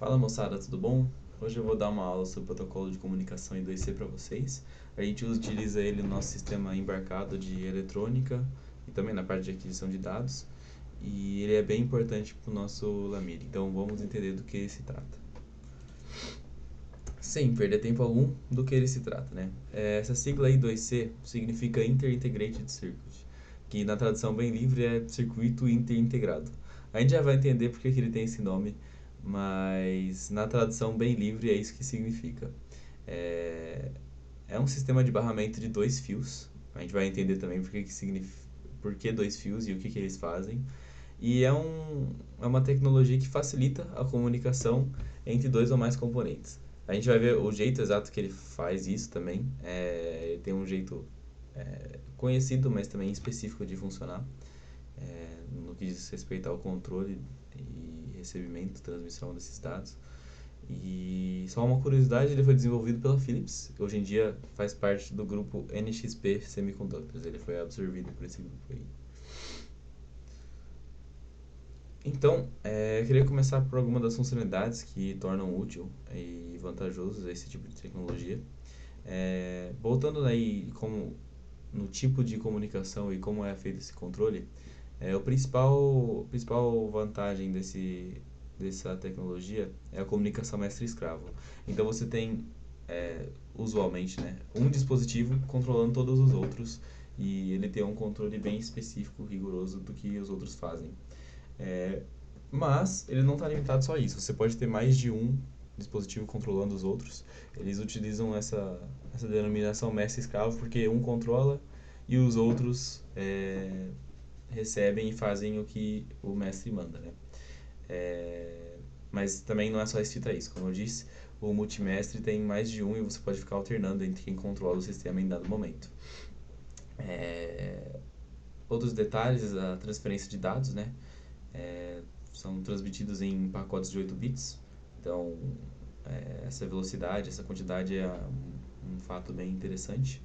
Fala moçada, tudo bom? Hoje eu vou dar uma aula sobre o protocolo de comunicação em 2C para vocês. A gente utiliza ele no nosso sistema embarcado de eletrônica e também na parte de aquisição de dados. E ele é bem importante para o nosso Lamir, então vamos entender do que ele se trata. Sem perder tempo algum, do que ele se trata, né? Essa sigla aí 2C significa Inter-Integrated Circuit, que na tradução bem livre é circuito interintegrado. A gente já vai entender porque que ele tem esse nome, mas na tradução bem livre é isso que significa. É, é um sistema de barramento de dois fios. A gente vai entender também por que dois fios e o que eles fazem. E é uma tecnologia que facilita a comunicação entre dois ou mais componentes. A gente vai ver o jeito exato que ele faz isso também. Ele tem um jeito conhecido, mas também específico de funcionar, no que diz respeito ao controle e recebimento, transmissão desses dados. E só uma curiosidade, ele foi desenvolvido pela Philips, que hoje em dia faz parte do grupo NXP Semiconductors. Ele foi absorvido por esse grupo aí. Então, eu queria começar por algumas das funcionalidades que tornam útil e vantajoso esse tipo de tecnologia. Voltando aí no tipo de comunicação e como é feito esse controle, principal vantagem dessa tecnologia é a comunicação mestre-escravo. Então você tem, usualmente, né, um dispositivo controlando todos os outros e ele tem um controle bem específico, rigoroso do que os outros fazem. Mas ele não está limitado só a isso. Você pode ter mais de um dispositivo controlando os outros. Eles utilizam essa denominação mestre-escravo porque um controla e os outros recebem e fazem o que o mestre manda, né? Mas também não é só restrito a isso. Como eu disse, o multimestre tem mais de um e você pode ficar alternando entre quem controla o sistema em dado momento. Outros detalhes, a transferência de dados, né? São transmitidos em pacotes de 8 bits. Então, essa velocidade, essa quantidade é um fato bem interessante.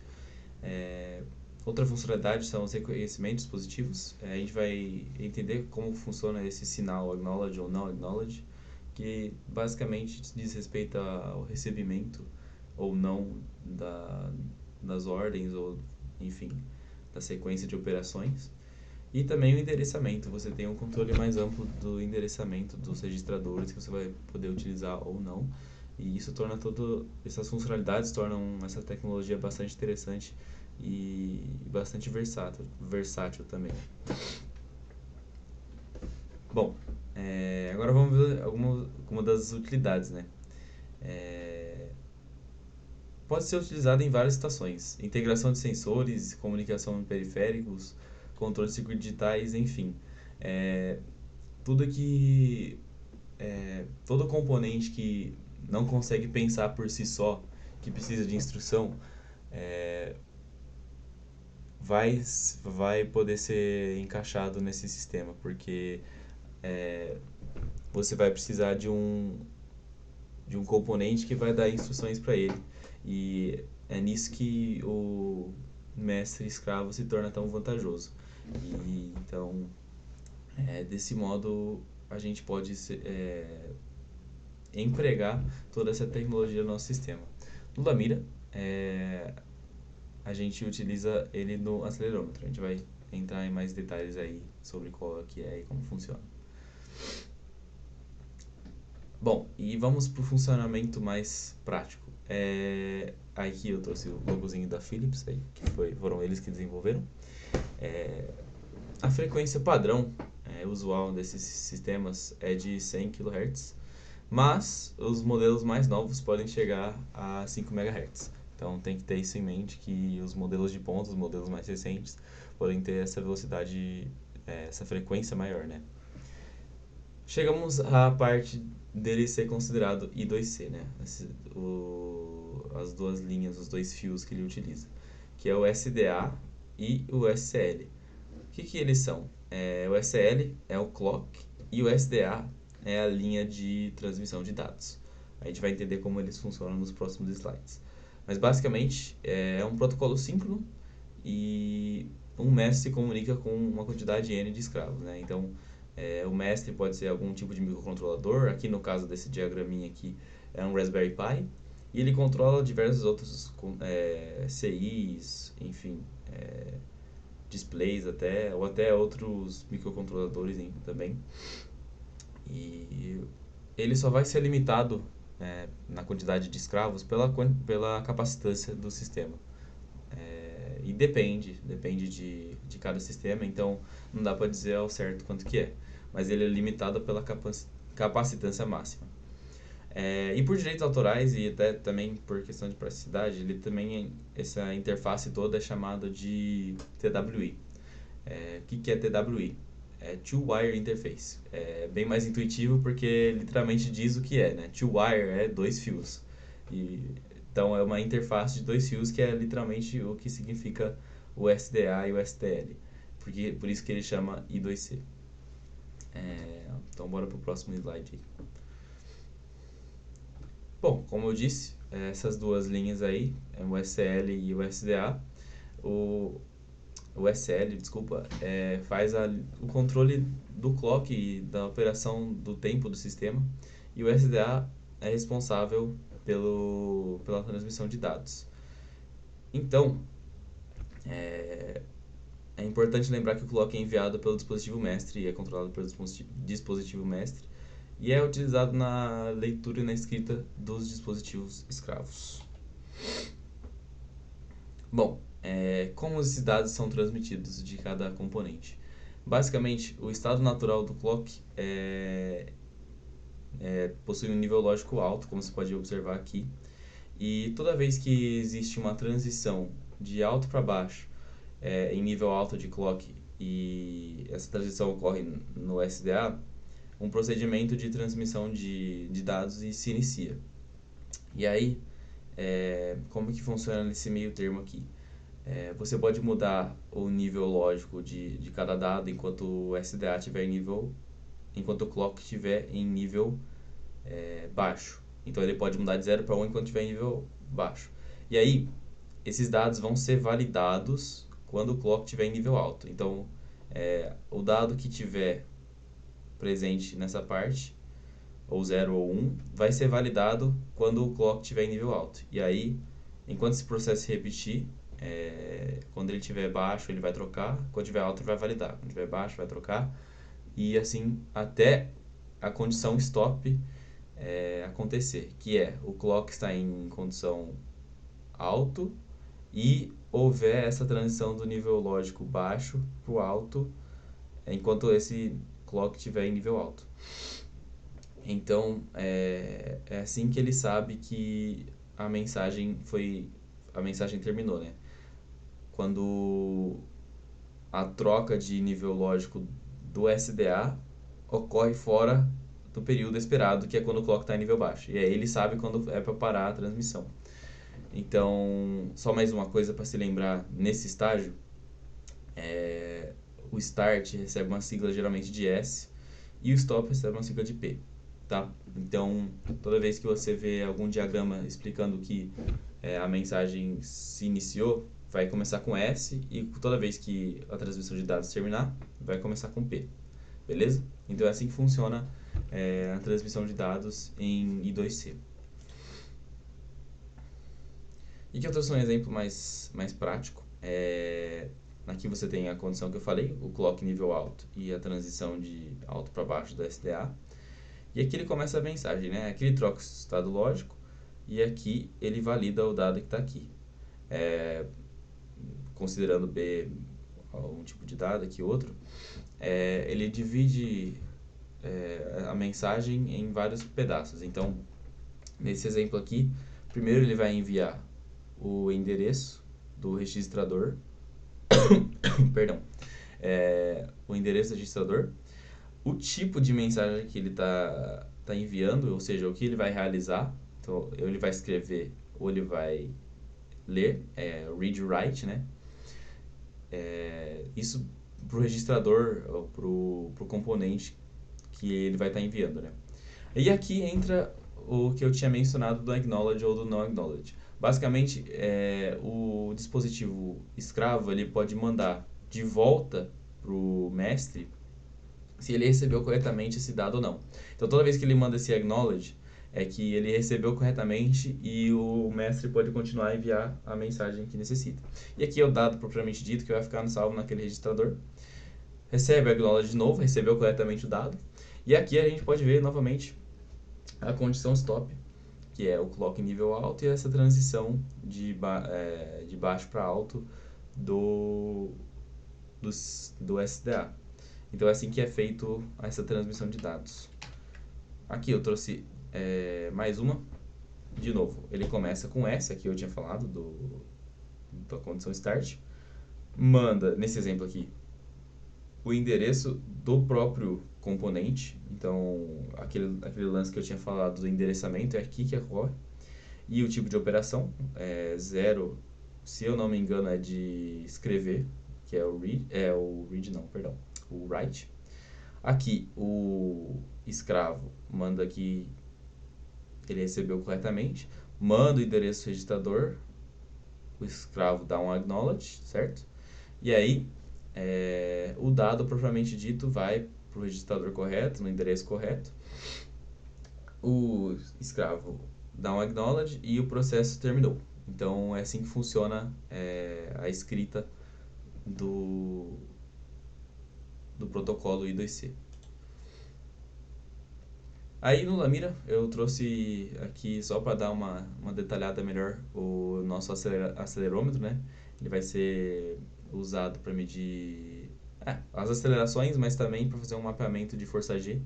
Outra funcionalidade são os reconhecimentos positivos. A gente vai entender como funciona esse sinal acknowledge ou não acknowledge, que basicamente diz respeito ao recebimento ou não das ordens ou, enfim, da sequência de operações. E também o endereçamento, você tem um controle mais amplo do endereçamento dos registradores que você vai poder utilizar ou não. E isso torna essas funcionalidades tornam essa tecnologia bastante interessante e bastante versátil também. Bom, agora vamos ver alguma das utilidades, né? Pode ser utilizado em várias situações: integração de sensores, comunicação em periféricos, controle de circuitos digitais, enfim. É, tudo que todo componente que não consegue pensar por si só, que precisa de instrução, vai poder ser encaixado nesse sistema, porque você vai precisar de um componente que vai dar instruções para ele. E é nisso que o mestre escravo se torna tão vantajoso. E, então, desse modo, a gente pode empregar toda essa tecnologia no nosso sistema. No Lamira, a gente utiliza ele no acelerômetro. A gente vai entrar em mais detalhes aí sobre qual que é e como funciona. Bom, e vamos para o funcionamento mais prático. Aqui eu trouxe o logozinho da Philips, aí, foram eles que desenvolveram. A frequência padrão usual desses sistemas é de 100 kHz, mas os modelos mais novos podem chegar a 5 MHz. Então tem que ter isso em mente, que os modelos de ponta, os modelos mais recentes, podem ter essa velocidade, essa frequência maior, né? Chegamos à parte dele ser considerado I2C, né? As duas linhas, os dois fios que ele utiliza, que é o SDA e o SL. O que eles são? O SL é o clock e o SDA é a linha de transmissão de dados. A gente vai entender como eles funcionam nos próximos slides. Mas basicamente é um protocolo síncrono e um mestre se comunica com uma quantidade N de escravos, né? Então O mestre pode ser algum tipo de microcontrolador, aqui no caso desse diagraminha aqui é um Raspberry Pi, e ele controla diversos outros CIs, enfim, displays até, ou até outros microcontroladores também. E ele só vai ser limitado na quantidade de escravos pela capacitância do sistema. E depende de cada sistema, então não dá para dizer ao certo quanto que é, mas ele é limitado pela capacitância máxima. E por direitos autorais e até também por questão de praticidade, ele também, essa interface toda é chamada de TWI. O que é TWI? É Two Wire Interface. É bem mais intuitivo porque literalmente diz o que é, né? Two Wire é dois fios. Então é uma interface de dois fios que é literalmente o que significa o SDA e o STL. Por isso que ele chama I2C. Então bora pro próximo slide aí. Bom, como eu disse, essas duas linhas aí, o SL e o SDA, o SL, desculpa, faz o controle do clock e da operação do tempo do sistema, e o SDA é responsável pela transmissão de dados. Então, é importante lembrar que o clock é enviado pelo dispositivo mestre e é controlado pelo dispositivo mestre e é utilizado na leitura e na escrita dos dispositivos escravos. Bom, como esses dados são transmitidos de cada componente? Basicamente, o estado natural do clock possui um nível lógico alto, como você pode observar aqui, e toda vez que existe uma transição de alto para baixo em nível alto de clock e essa transição ocorre no SDA, um procedimento de transmissão de dados se inicia. E aí, como que funciona nesse meio termo aqui? Você pode mudar o nível lógico de cada dado enquanto o SDA estiver em nível, enquanto o clock estiver em nível baixo. Então ele pode mudar de 0 para 1 enquanto estiver em nível baixo. E aí, esses dados vão ser validados quando o clock estiver em nível alto. Então, o dado que tiver presente nessa parte, ou 0 ou 1, vai ser validado quando o clock estiver em nível alto. E aí, enquanto esse processo se repetir, quando ele estiver baixo, ele vai trocar, quando estiver alto, ele vai validar, quando estiver baixo, vai trocar, e assim até a condição stop acontecer, que é o clock está em condição alto e houver essa transição do nível lógico baixo para o alto, enquanto esse clock estiver em nível alto. Então, é assim que ele sabe que a mensagem terminou, né? Quando a troca de nível lógico do SDA ocorre fora do período esperado, que é quando o clock está em nível baixo. E aí ele sabe quando é para parar a transmissão. Então, só mais uma coisa para se lembrar nesse estágio, o start recebe uma sigla geralmente de S e o stop recebe uma sigla de P, tá? Então, toda vez que você vê algum diagrama explicando que a mensagem se iniciou, vai começar com S e toda vez que a transmissão de dados terminar, vai começar com P, beleza? Então é assim que funciona a transmissão de dados em I2C. E que eu trouxe um exemplo mais prático. Aqui você tem a condição que eu falei, o clock nível alto e a transição de alto para baixo do SDA. E aqui ele começa a mensagem, né? Aqui ele troca o estado lógico e aqui ele valida o dado que está aqui. Considerando B um tipo de dado, aqui outro, ele divide a mensagem em vários pedaços. Então, nesse exemplo aqui, primeiro ele vai enviar o endereço do registrador, perdão, o endereço do registrador, o tipo de mensagem que ele está enviando, ou seja, o que ele vai realizar. Então, ele vai escrever ou ele vai ler, read write, né? Isso para o registrador, ou para o componente que ele vai estar enviando, né? E aqui entra o que eu tinha mencionado do acknowledge ou do não acknowledge. Basicamente, o dispositivo escravo ele pode mandar de volta para o mestre se ele recebeu corretamente esse dado ou não. Então, toda vez que ele manda esse acknowledge, é que ele recebeu corretamente e o mestre pode continuar a enviar a mensagem que necessita. E aqui é o dado propriamente dito que vai ficar salvo naquele registrador. Recebe o acknowledge de novo, recebeu corretamente o dado. E aqui a gente pode ver novamente a condição stop, que é o clock em nível alto e essa transição de baixo para alto do, do SDA. Então é assim que é feito essa transmissão de dados. Aqui eu trouxe mais uma. De novo, ele começa com S, aqui eu tinha falado da condição start. Manda, nesse exemplo aqui, o endereço do próprio componente. Então, aquele lance que eu tinha falado do endereçamento é aqui que ocorre. E o tipo de operação é 0, se eu não me engano, é de escrever, que é o read não, perdão, o write. Aqui, o escravo manda que ele recebeu corretamente, manda o endereço registrador, o escravo dá um acknowledge, certo? E aí, o dado propriamente dito vai para o registrador correto, no endereço correto, o escravo dá um acknowledge e o processo terminou. Então, é assim que funciona a escrita do protocolo I2C. Aí no Lamira eu trouxe aqui só para dar uma detalhada melhor o nosso acelerômetro, né? Ele vai ser usado para medir as acelerações, mas também para fazer um mapeamento de força G.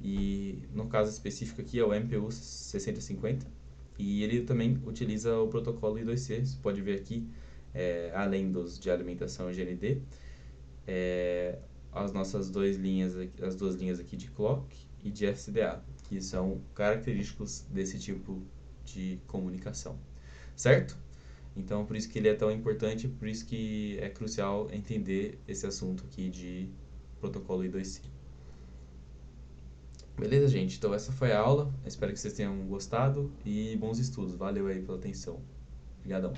E no caso específico aqui é o MPU 6050 e ele também utiliza o protocolo I2C. Você pode ver aqui, além dos de alimentação GND, as nossas as duas linhas aqui de clock e de SDA, que são característicos desse tipo de comunicação, certo? Então, por isso que ele é tão importante, por isso que é crucial entender esse assunto aqui de protocolo I2C. Beleza, gente? Então, essa foi a aula. Espero que vocês tenham gostado e bons estudos. Valeu aí pela atenção. Obrigadão.